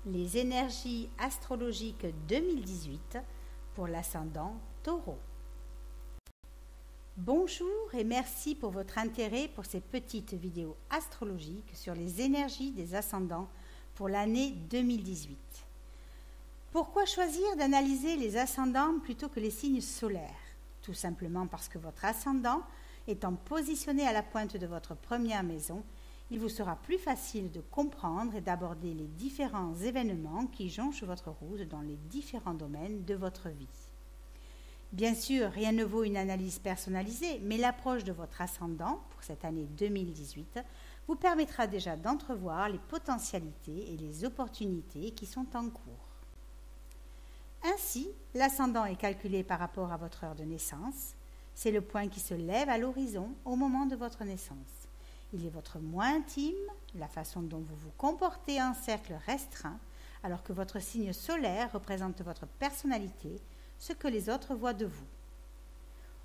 Les énergies astrologiques 2018 pour l'ascendant Taureau. Bonjour et merci pour votre intérêt pour ces petites vidéos astrologiques sur les énergies des ascendants pour l'année 2018. Pourquoi choisir d'analyser les ascendants plutôt que les signes solaires? Tout simplement parce que votre ascendant étant positionné à la pointe de votre première maison, il vous sera plus facile de comprendre et d'aborder les différents événements qui jonchent votre route dans les différents domaines de votre vie. Bien sûr, rien ne vaut une analyse personnalisée, mais l'approche de votre ascendant pour cette année 2018 vous permettra déjà d'entrevoir les potentialités et les opportunités qui sont en cours. Ainsi, l'ascendant est calculé par rapport à votre heure de naissance. C'est le point qui se lève à l'horizon au moment de votre naissance. Il est votre moi intime, la façon dont vous vous comportez en cercle restreint, alors que votre signe solaire représente votre personnalité, ce que les autres voient de vous.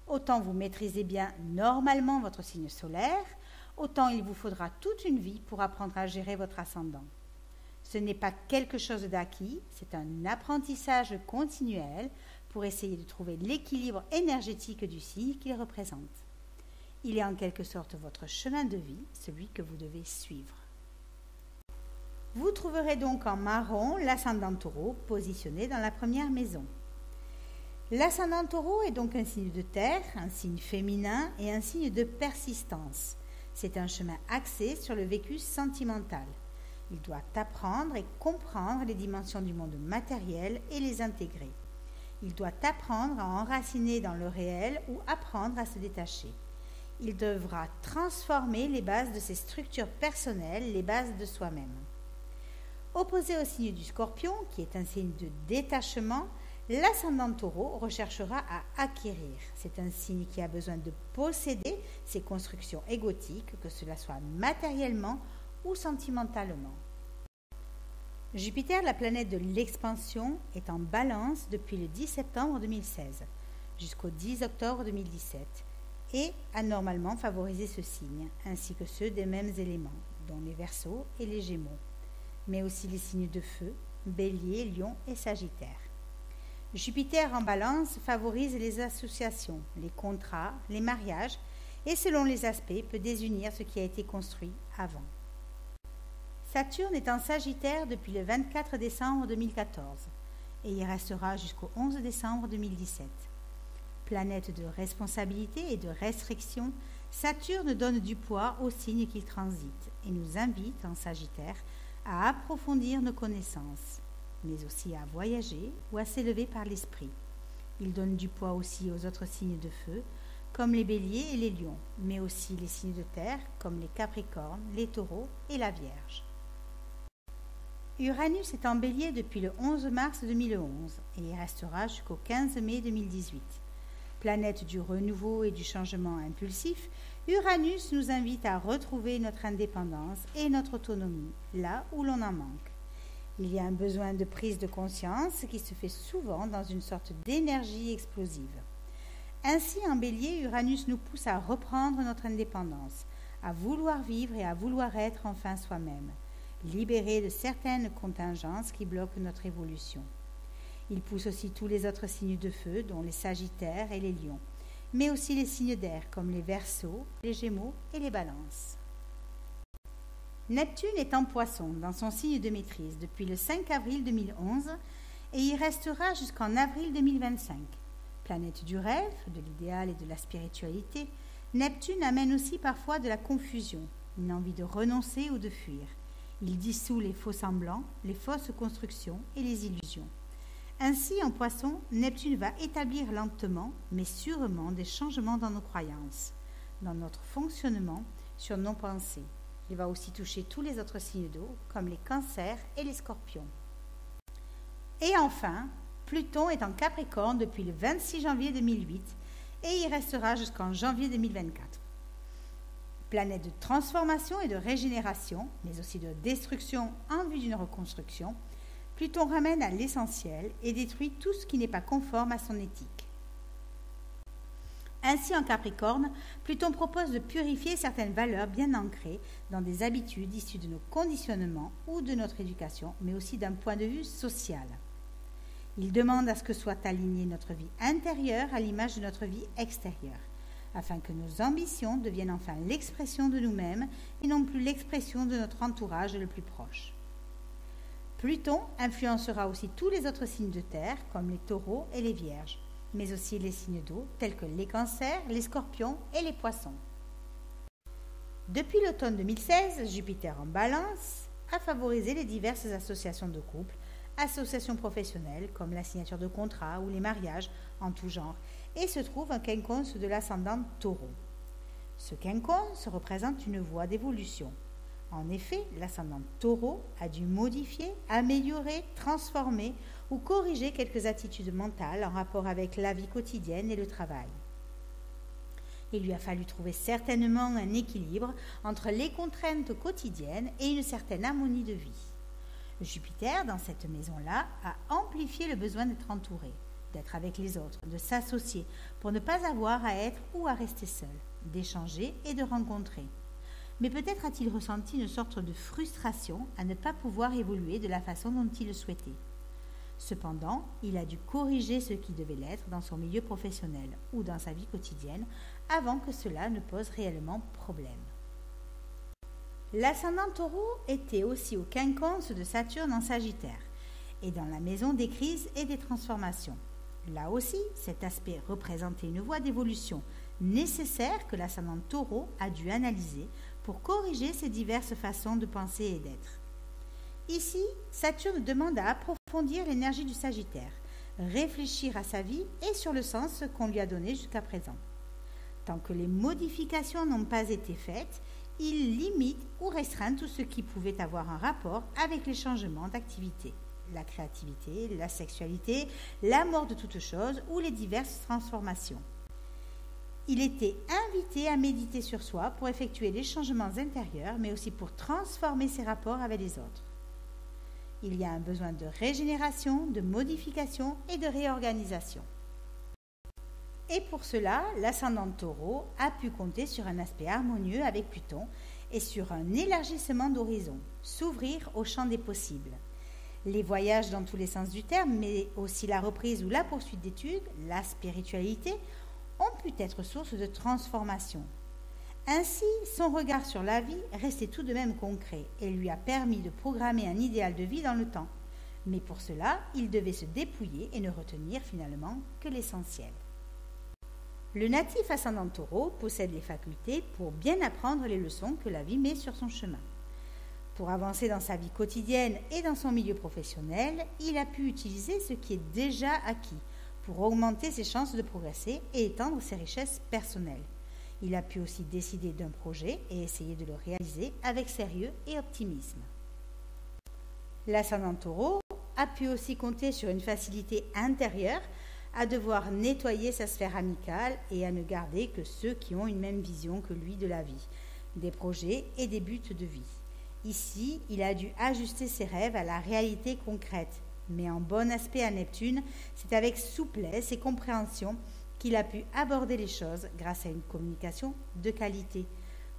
Autant vous maîtrisez bien normalement votre signe solaire, autant il vous faudra toute une vie pour apprendre à gérer votre ascendant. Ce n'est pas quelque chose d'acquis, c'est un apprentissage continuel pour essayer de trouver l'équilibre énergétique du signe qu'il représente. Il est en quelque sorte votre chemin de vie, celui que vous devez suivre. Vous trouverez donc en marron l'ascendant Taureau positionné dans la première maison. L'ascendant Taureau est donc un signe de terre, un signe féminin et un signe de persistance. C'est un chemin axé sur le vécu sentimental. Il doit apprendre et comprendre les dimensions du monde matériel et les intégrer. Il doit apprendre à enraciner dans le réel ou apprendre à se détacher. Il devra transformer les bases de ses structures personnelles, les bases de soi-même. Opposé au signe du Scorpion, qui est un signe de détachement, l'ascendant Taureau recherchera à acquérir. C'est un signe qui a besoin de posséder ses constructions égotiques, que cela soit matériellement ou sentimentalement. Jupiter, la planète de l'expansion, est en Balance depuis le 10 septembre 2016 jusqu'au 10 octobre 2017 et a normalement favorisé ce signe, ainsi que ceux des mêmes éléments, dont les Verseaux et les Gémeaux, mais aussi les signes de feu, Bélier, Lion et Sagittaire. Jupiter en Balance favorise les associations, les contrats, les mariages et selon les aspects peut désunir ce qui a été construit avant. Saturne est en Sagittaire depuis le 24 décembre 2014 et y restera jusqu'au 11 décembre 2017. Planète de responsabilité et de restriction, Saturne donne du poids aux signes qu'il transite et nous invite en Sagittaire à approfondir nos connaissances, mais aussi à voyager ou à s'élever par l'esprit. Il donne du poids aussi aux autres signes de feu, comme les béliers et les lions, mais aussi les signes de terre, comme les capricornes, les taureaux et la Vierge. Uranus est en bélier depuis le 11 mars 2011 et y restera jusqu'au 15 mai 2018. Planète du renouveau et du changement impulsif, Uranus nous invite à retrouver notre indépendance et notre autonomie, là où l'on en manque. Il y a un besoin de prise de conscience qui se fait souvent dans une sorte d'énergie explosive. Ainsi, en bélier, Uranus nous pousse à reprendre notre indépendance, à vouloir vivre et à vouloir être enfin soi-même, libérés de certaines contingences qui bloquent notre évolution. Il pousse aussi tous les autres signes de feu, dont les Sagittaires et les Lions, mais aussi les signes d'air, comme les Verseaux, les Gémeaux et les Balances. Neptune est en Poisson, dans son signe de maîtrise, depuis le 5 avril 2011 et y restera jusqu'en avril 2025. Planète du rêve, de l'idéal et de la spiritualité, Neptune amène aussi parfois de la confusion, une envie de renoncer ou de fuir. Il dissout les faux semblants, les fausses constructions et les illusions. Ainsi, en Poisson, Neptune va établir lentement, mais sûrement, des changements dans nos croyances, dans notre fonctionnement, sur nos pensées. Il va aussi toucher tous les autres signes d'eau, comme les Cancers et les Scorpions. Et enfin, Pluton est en Capricorne depuis le 26 janvier 2008 et y restera jusqu'en janvier 2024. Planète de transformation et de régénération, mais aussi de destruction en vue d'une reconstruction, Pluton ramène à l'essentiel et détruit tout ce qui n'est pas conforme à son éthique. Ainsi, en Capricorne, Pluton propose de purifier certaines valeurs bien ancrées dans des habitudes issues de nos conditionnements ou de notre éducation, mais aussi d'un point de vue social. Il demande à ce que soit alignée notre vie intérieure à l'image de notre vie extérieure, afin que nos ambitions deviennent enfin l'expression de nous-mêmes et non plus l'expression de notre entourage le plus proche. Pluton influencera aussi tous les autres signes de terre, comme les taureaux et les vierges, mais aussi les signes d'eau, tels que les cancers, les scorpions et les poissons. Depuis l'automne 2016, Jupiter en balance a favorisé les diverses associations de couple, associations professionnelles comme la signature de contrats ou les mariages en tout genre, et se trouve un quinconce de l'ascendant taureau. Ce quinconce représente une voie d'évolution. En effet, l'ascendant taureau a dû modifier, améliorer, transformer ou corriger quelques attitudes mentales en rapport avec la vie quotidienne et le travail. Il lui a fallu trouver certainement un équilibre entre les contraintes quotidiennes et une certaine harmonie de vie. Jupiter, dans cette maison-là, a amplifié le besoin d'être entouré, d'être avec les autres, de s'associer pour ne pas avoir à être ou à rester seul, d'échanger et de rencontrer. Mais peut-être a-t-il ressenti une sorte de frustration à ne pas pouvoir évoluer de la façon dont il le souhaitait. Cependant, il a dû corriger ce qui devait l'être dans son milieu professionnel ou dans sa vie quotidienne avant que cela ne pose réellement problème. L'ascendant taureau était aussi au quinconce de Saturne en Sagittaire et dans la maison des crises et des transformations. Là aussi, cet aspect représentait une voie d'évolution nécessaire que l'ascendant taureau a dû analyser pour corriger ses diverses façons de penser et d'être. Ici, Saturne demande à approfondir l'énergie du Sagittaire, réfléchir à sa vie et sur le sens qu'on lui a donné jusqu'à présent. Tant que les modifications n'ont pas été faites, il limite ou restreint tout ce qui pouvait avoir un rapport avec les changements d'activité, la créativité, la sexualité, la mort de toute chose ou les diverses transformations. Il était invité à méditer sur soi pour effectuer les changements intérieurs, mais aussi pour transformer ses rapports avec les autres. Il y a un besoin de régénération, de modification et de réorganisation. Et pour cela, l'ascendant taureau a pu compter sur un aspect harmonieux avec Pluton et sur un élargissement d'horizon, s'ouvrir au champ des possibles. Les voyages dans tous les sens du terme, mais aussi la reprise ou la poursuite d'études, la spiritualité, ont pu être source de transformation. Ainsi, son regard sur la vie restait tout de même concret et lui a permis de programmer un idéal de vie dans le temps. Mais pour cela, il devait se dépouiller et ne retenir finalement que l'essentiel. Le natif ascendant taureau possède les facultés pour bien apprendre les leçons que la vie met sur son chemin. Pour avancer dans sa vie quotidienne et dans son milieu professionnel, il a pu utiliser ce qui est déjà acquis pour augmenter ses chances de progresser et étendre ses richesses personnelles. Il a pu aussi décider d'un projet et essayer de le réaliser avec sérieux et optimisme. L'ascendant taureau a pu aussi compter sur une facilité intérieure à devoir nettoyer sa sphère amicale et à ne garder que ceux qui ont une même vision que lui de la vie, des projets et des buts de vie. Ici, il a dû ajuster ses rêves à la réalité concrète, mais en bon aspect à Neptune, c'est avec souplesse et compréhension qu'il a pu aborder les choses grâce à une communication de qualité.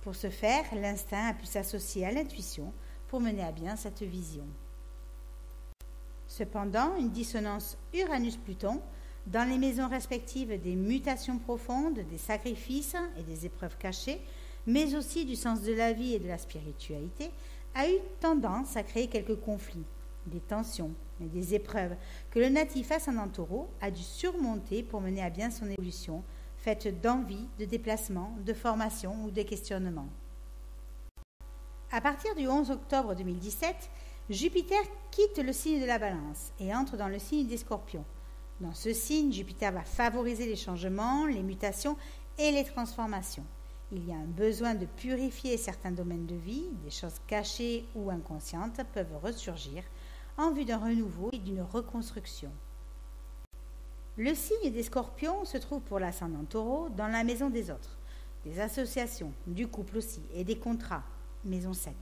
Pour ce faire, l'instinct a pu s'associer à l'intuition pour mener à bien cette vision. Cependant, une dissonance Uranus-Pluton dans les maisons respectives des mutations profondes, des sacrifices et des épreuves cachées, mais aussi du sens de la vie et de la spiritualité, a eu tendance à créer quelques conflits, des tensions et des épreuves que le natif ascendant taureau a dû surmonter pour mener à bien son évolution, faite d'envie, de déplacement, de formation ou de questionnement. À partir du 11 octobre 2017, Jupiter quitte le signe de la Balance et entre dans le signe des Scorpions. Dans ce signe, Jupiter va favoriser les changements, les mutations et les transformations. Il y a un besoin de purifier certains domaines de vie, des choses cachées ou inconscientes peuvent ressurgir en vue d'un renouveau et d'une reconstruction. Le signe des Scorpions se trouve pour l'ascendant taureau dans la maison des autres, des associations, du couple aussi et des contrats, maison 7.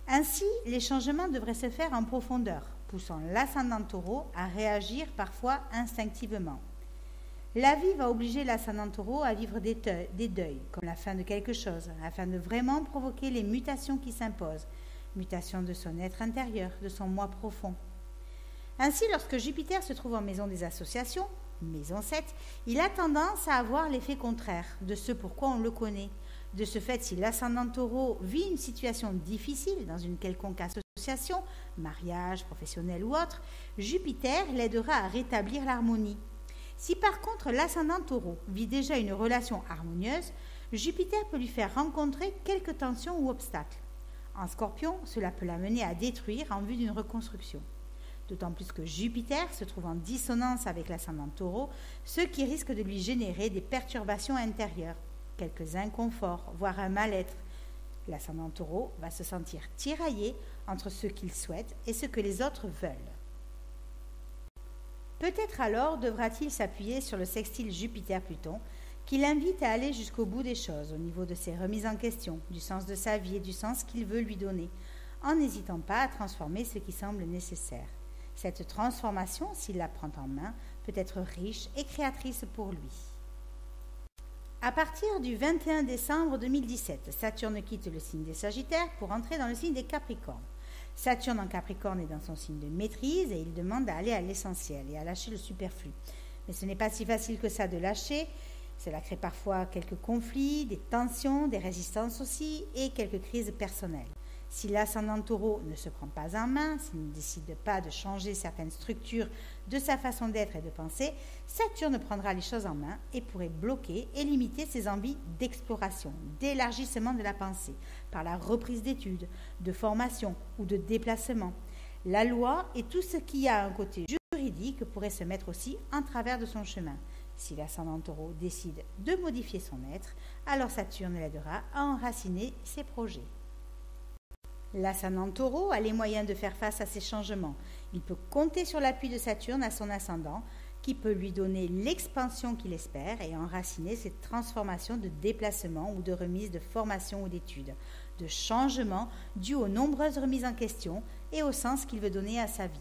Ainsi, les changements devraient se faire en profondeur, poussant l'ascendant taureau à réagir parfois instinctivement. La vie va obliger l'ascendant taureau à vivre des deuils, comme la fin de quelque chose, afin de vraiment provoquer les mutations qui s'imposent, mutations de son être intérieur, de son moi profond. Ainsi, lorsque Jupiter se trouve en maison des associations, maison 7, il a tendance à avoir l'effet contraire de ce pourquoi on le connaît. De ce fait, si l'ascendant taureau vit une situation difficile dans une quelconque association, mariage, professionnel ou autre, Jupiter l'aidera à rétablir l'harmonie. Si par contre l'ascendant taureau vit déjà une relation harmonieuse, Jupiter peut lui faire rencontrer quelques tensions ou obstacles. En Scorpion, cela peut l'amener à détruire en vue d'une reconstruction. D'autant plus que Jupiter se trouve en dissonance avec l'ascendant taureau, ce qui risque de lui générer des perturbations intérieures, quelques inconforts, voire un mal-être. L'ascendant taureau va se sentir tiraillé entre ce qu'il souhaite et ce que les autres veulent. Peut-être alors devra-t-il s'appuyer sur le sextile Jupiter-Pluton qui l'invite à aller jusqu'au bout des choses au niveau de ses remises en question, du sens de sa vie et du sens qu'il veut lui donner, en n'hésitant pas à transformer ce qui semble nécessaire. Cette transformation, s'il la prend en main, peut être riche et créatrice pour lui. À partir du 21 décembre 2017, Saturne quitte le signe des Sagittaires pour entrer dans le signe des Capricornes. Saturne en Capricorne est dans son signe de maîtrise et il demande à aller à l'essentiel et à lâcher le superflu. Mais ce n'est pas si facile que ça de lâcher. Cela crée parfois quelques conflits, des tensions, des résistances aussi et quelques crises personnelles. Si l'ascendant taureau ne se prend pas en main, s'il ne décide pas de changer certaines structures de sa façon d'être et de penser, Saturne prendra les choses en main et pourrait bloquer et limiter ses envies d'exploration, d'élargissement de la pensée, par la reprise d'études, de formation ou de déplacement. La loi et tout ce qui a un côté juridique pourrait se mettre aussi en travers de son chemin. Si l'ascendant taureau décide de modifier son être, alors Saturne l'aidera à enraciner ses projets. L'ascendant taureau a les moyens de faire face à ces changements. Il peut compter sur l'appui de Saturne à son ascendant, qui peut lui donner l'expansion qu'il espère et enraciner cette transformation de déplacement ou de remise de formation ou d'études, de changement dû aux nombreuses remises en question et au sens qu'il veut donner à sa vie.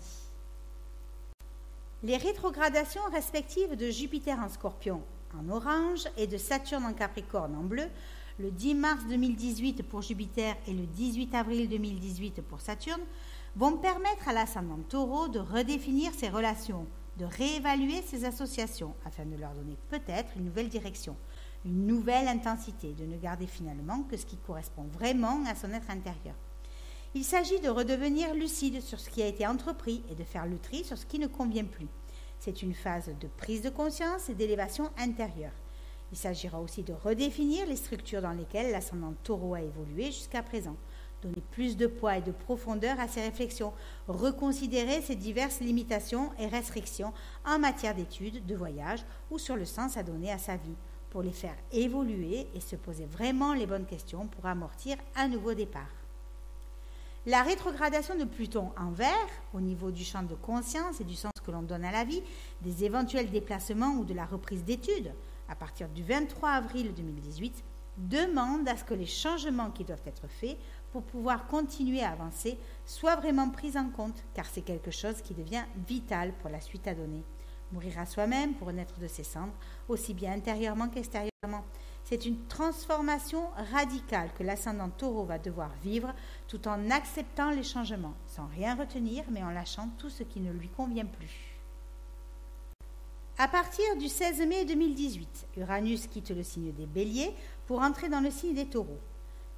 Les rétrogradations respectives de Jupiter en Scorpion en orange et de Saturne en Capricorne en bleu, le 10 mars 2018 pour Jupiter et le 18 avril 2018 pour Saturne, vont permettre à l'ascendant taureau de redéfinir ses relations, de réévaluer ses associations afin de leur donner peut-être une nouvelle direction, une nouvelle intensité, de ne garder finalement que ce qui correspond vraiment à son être intérieur. Il s'agit de redevenir lucide sur ce qui a été entrepris et de faire le tri sur ce qui ne convient plus. C'est une phase de prise de conscience et d'élévation intérieure. Il s'agira aussi de redéfinir les structures dans lesquelles l'ascendant taureau a évolué jusqu'à présent, donner plus de poids et de profondeur à ses réflexions, reconsidérer ses diverses limitations et restrictions en matière d'études, de voyage ou sur le sens à donner à sa vie, pour les faire évoluer et se poser vraiment les bonnes questions pour amortir un nouveau départ. La rétrogradation de Pluton en Vert, au niveau du champ de conscience et du sens que l'on donne à la vie, des éventuels déplacements ou de la reprise d'études, à partir du 23 avril 2018, demande à ce que les changements qui doivent être faits pour pouvoir continuer à avancer soient vraiment pris en compte, car c'est quelque chose qui devient vital pour la suite à donner. Mourir à soi-même pour renaître de ses cendres, aussi bien intérieurement qu'extérieurement. C'est une transformation radicale que l'ascendant taureau va devoir vivre tout en acceptant les changements, sans rien retenir mais en lâchant tout ce qui ne lui convient plus. À partir du 16 mai 2018, Uranus quitte le signe des Béliers pour entrer dans le signe des Taureaux.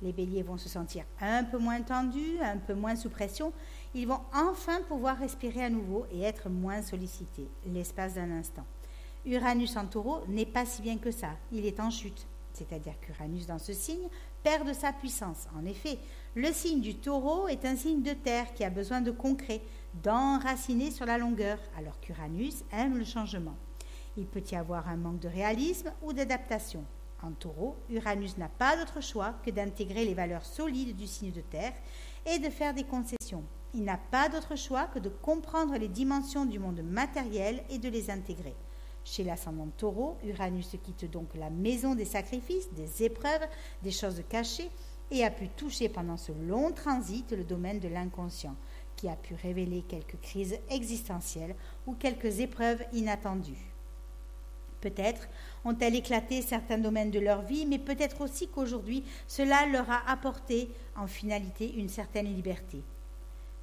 Les Béliers vont se sentir un peu moins tendus, un peu moins sous pression. Ils vont enfin pouvoir respirer à nouveau et être moins sollicités, l'espace d'un instant. Uranus en Taureau n'est pas si bien que ça, il est en chute. C'est-à-dire qu'Uranus dans ce signe perd de sa puissance. En effet, le signe du Taureau est un signe de terre qui a besoin de concret, d'enraciner sur la longueur, alors qu'Uranus aime le changement. Il peut y avoir un manque de réalisme ou d'adaptation. En Taureau, Uranus n'a pas d'autre choix que d'intégrer les valeurs solides du signe de terre et de faire des concessions. Il n'a pas d'autre choix que de comprendre les dimensions du monde matériel et de les intégrer. Chez l'ascendant Taureau, Uranus quitte donc la maison des sacrifices, des épreuves, des choses cachées et a pu toucher pendant ce long transit le domaine de l'inconscient, qui a pu révéler quelques crises existentielles ou quelques épreuves inattendues. Peut-être ont-elles éclaté certains domaines de leur vie, mais peut-être aussi qu'aujourd'hui, cela leur a apporté en finalité une certaine liberté.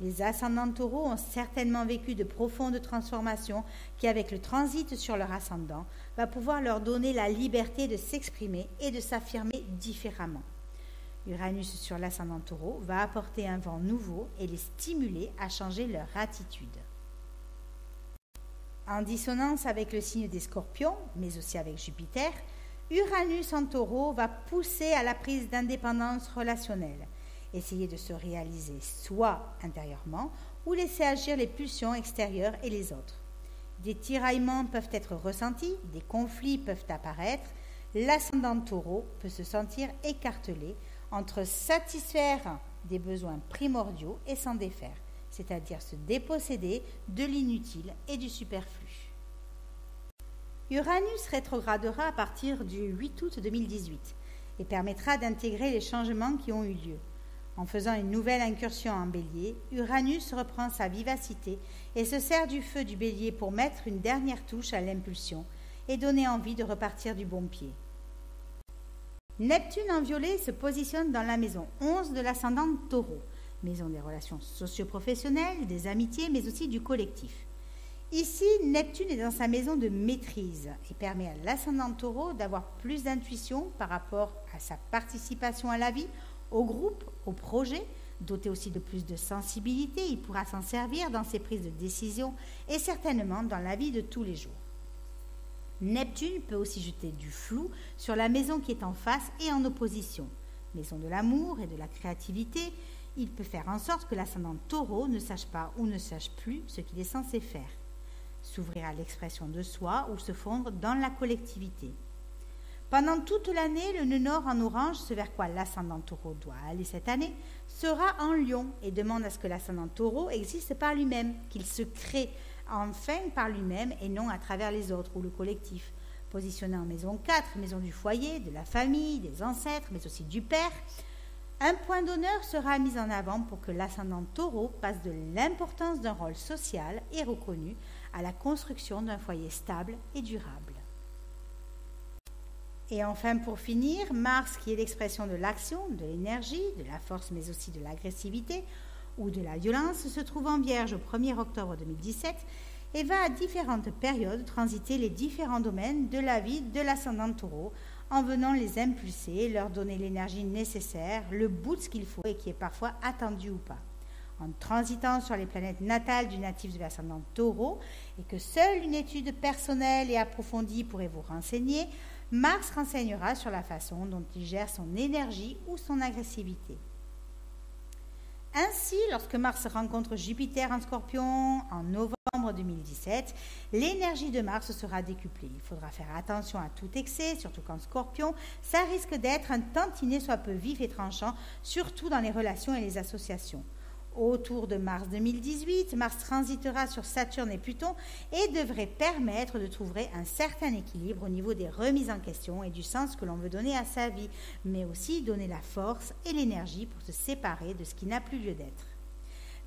Les ascendants taureaux ont certainement vécu de profondes transformations qui, avec le transit sur leur ascendant, va pouvoir leur donner la liberté de s'exprimer et de s'affirmer différemment. Uranus sur l'ascendant taureau va apporter un vent nouveau et les stimuler à changer leur attitude. En dissonance avec le signe des Scorpions, mais aussi avec Jupiter, Uranus en taureau va pousser à la prise d'indépendance relationnelle, essayer de se réaliser soit intérieurement ou laisser agir les pulsions extérieures et les autres. Des tiraillements peuvent être ressentis, des conflits peuvent apparaître, l'ascendant taureau peut se sentir écartelé entre satisfaire des besoins primordiaux et s'en défaire, c'est-à-dire se déposséder de l'inutile et du superflu. Uranus rétrogradera à partir du 8 août 2018 et permettra d'intégrer les changements qui ont eu lieu. En faisant une nouvelle incursion en Bélier, Uranus reprend sa vivacité et se sert du feu du Bélier pour mettre une dernière touche à l'impulsion et donner envie de repartir du bon pied. Neptune en violet se positionne dans la maison 11 de l'ascendant Taureau, maison des relations socio-professionnelles, des amitiés, mais aussi du collectif. Ici, Neptune est dans sa maison de maîtrise et permet à l'ascendant Taureau d'avoir plus d'intuition par rapport à sa participation à la vie, au groupe, au projet. Doté aussi de plus de sensibilité, il pourra s'en servir dans ses prises de décision et certainement dans la vie de tous les jours. Neptune peut aussi jeter du flou sur la maison qui est en face et en opposition. Maison de l'amour et de la créativité, il peut faire en sorte que l'ascendant Taureau ne sache pas ou ne sache plus ce qu'il est censé faire. S'ouvrir à l'expression de soi ou se fondre dans la collectivité. Pendant toute l'année, le nœud nord en orange, ce vers quoi l'ascendant Taureau doit aller cette année, sera en Lion et demande à ce que l'ascendant Taureau existe par lui-même, qu'il se crée enfin par lui-même et non à travers les autres ou le collectif. Positionné en maison 4, maison du foyer, de la famille, des ancêtres, mais aussi du père, un point d'honneur sera mis en avant pour que l'ascendant Taureau passe de l'importance d'un rôle social et reconnu à la construction d'un foyer stable et durable. Et enfin, pour finir, Mars, qui est l'expression de l'action, de l'énergie, de la force, mais aussi de l'agressivité ou de la violence, se trouve en Vierge au 1er octobre 2017 et va à différentes périodes transiter les différents domaines de la vie de l'ascendant Taureau en venant les impulser, leur donner l'énergie nécessaire, le boost qu'il faut et qui est parfois attendu ou pas. En transitant sur les planètes natales du natif de l'ascendant Taureau et que seule une étude personnelle et approfondie pourrait vous renseigner, Mars renseignera sur la façon dont il gère son énergie ou son agressivité. Ainsi, lorsque Mars rencontre Jupiter en Scorpion en novembre 2017, l'énergie de Mars sera décuplée. Il faudra faire attention à tout excès, surtout qu'en Scorpion, ça risque d'être un tantinet soit peu vif et tranchant, surtout dans les relations et les associations. Autour de mars 2018, Mars transitera sur Saturne et Pluton et devrait permettre de trouver un certain équilibre au niveau des remises en question et du sens que l'on veut donner à sa vie, mais aussi donner la force et l'énergie pour se séparer de ce qui n'a plus lieu d'être.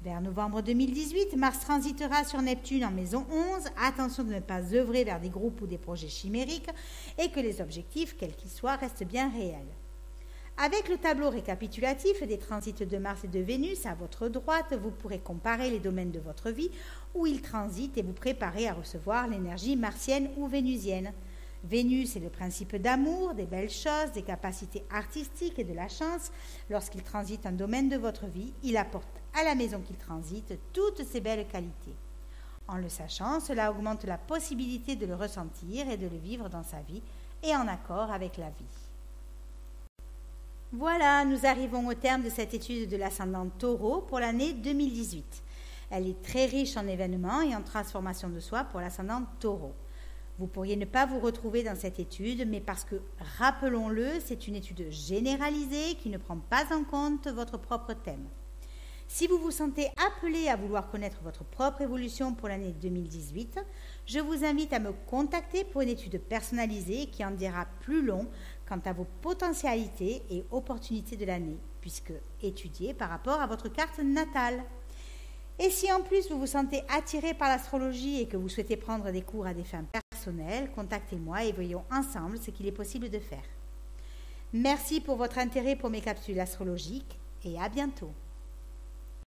Vers novembre 2018, Mars transitera sur Neptune en maison 11. Attention de ne pas œuvrer vers des groupes ou des projets chimériques et que les objectifs, quels qu'ils soient, restent bien réels. Avec le tableau récapitulatif des transits de Mars et de Vénus à votre droite, vous pourrez comparer les domaines de votre vie où ils transitent et vous préparer à recevoir l'énergie martienne ou vénusienne. Vénus est le principe d'amour, des belles choses, des capacités artistiques et de la chance. Lorsqu'il transite un domaine de votre vie, il apporte à la maison qu'il transite toutes ces belles qualités. En le sachant, cela augmente la possibilité de le ressentir et de le vivre dans sa vie et en accord avec la vie. Voilà, nous arrivons au terme de cette étude de l'ascendant Taureau pour l'année 2018. Elle est très riche en événements et en transformation de soi pour l'ascendant Taureau. Vous pourriez ne pas vous retrouver dans cette étude, mais parce que, rappelons-le, c'est une étude généralisée qui ne prend pas en compte votre propre thème. Si vous vous sentez appelé à vouloir connaître votre propre évolution pour l'année 2018, je vous invite à me contacter pour une étude personnalisée qui en dira plus long quant à vos potentialités et opportunités de l'année, puisque étudiées par rapport à votre carte natale. Et si en plus vous vous sentez attiré par l'astrologie et que vous souhaitez prendre des cours à des fins personnelles, personnel, contactez-moi et voyons ensemble ce qu'il est possible de faire. Merci pour votre intérêt pour mes capsules astrologiques et à bientôt.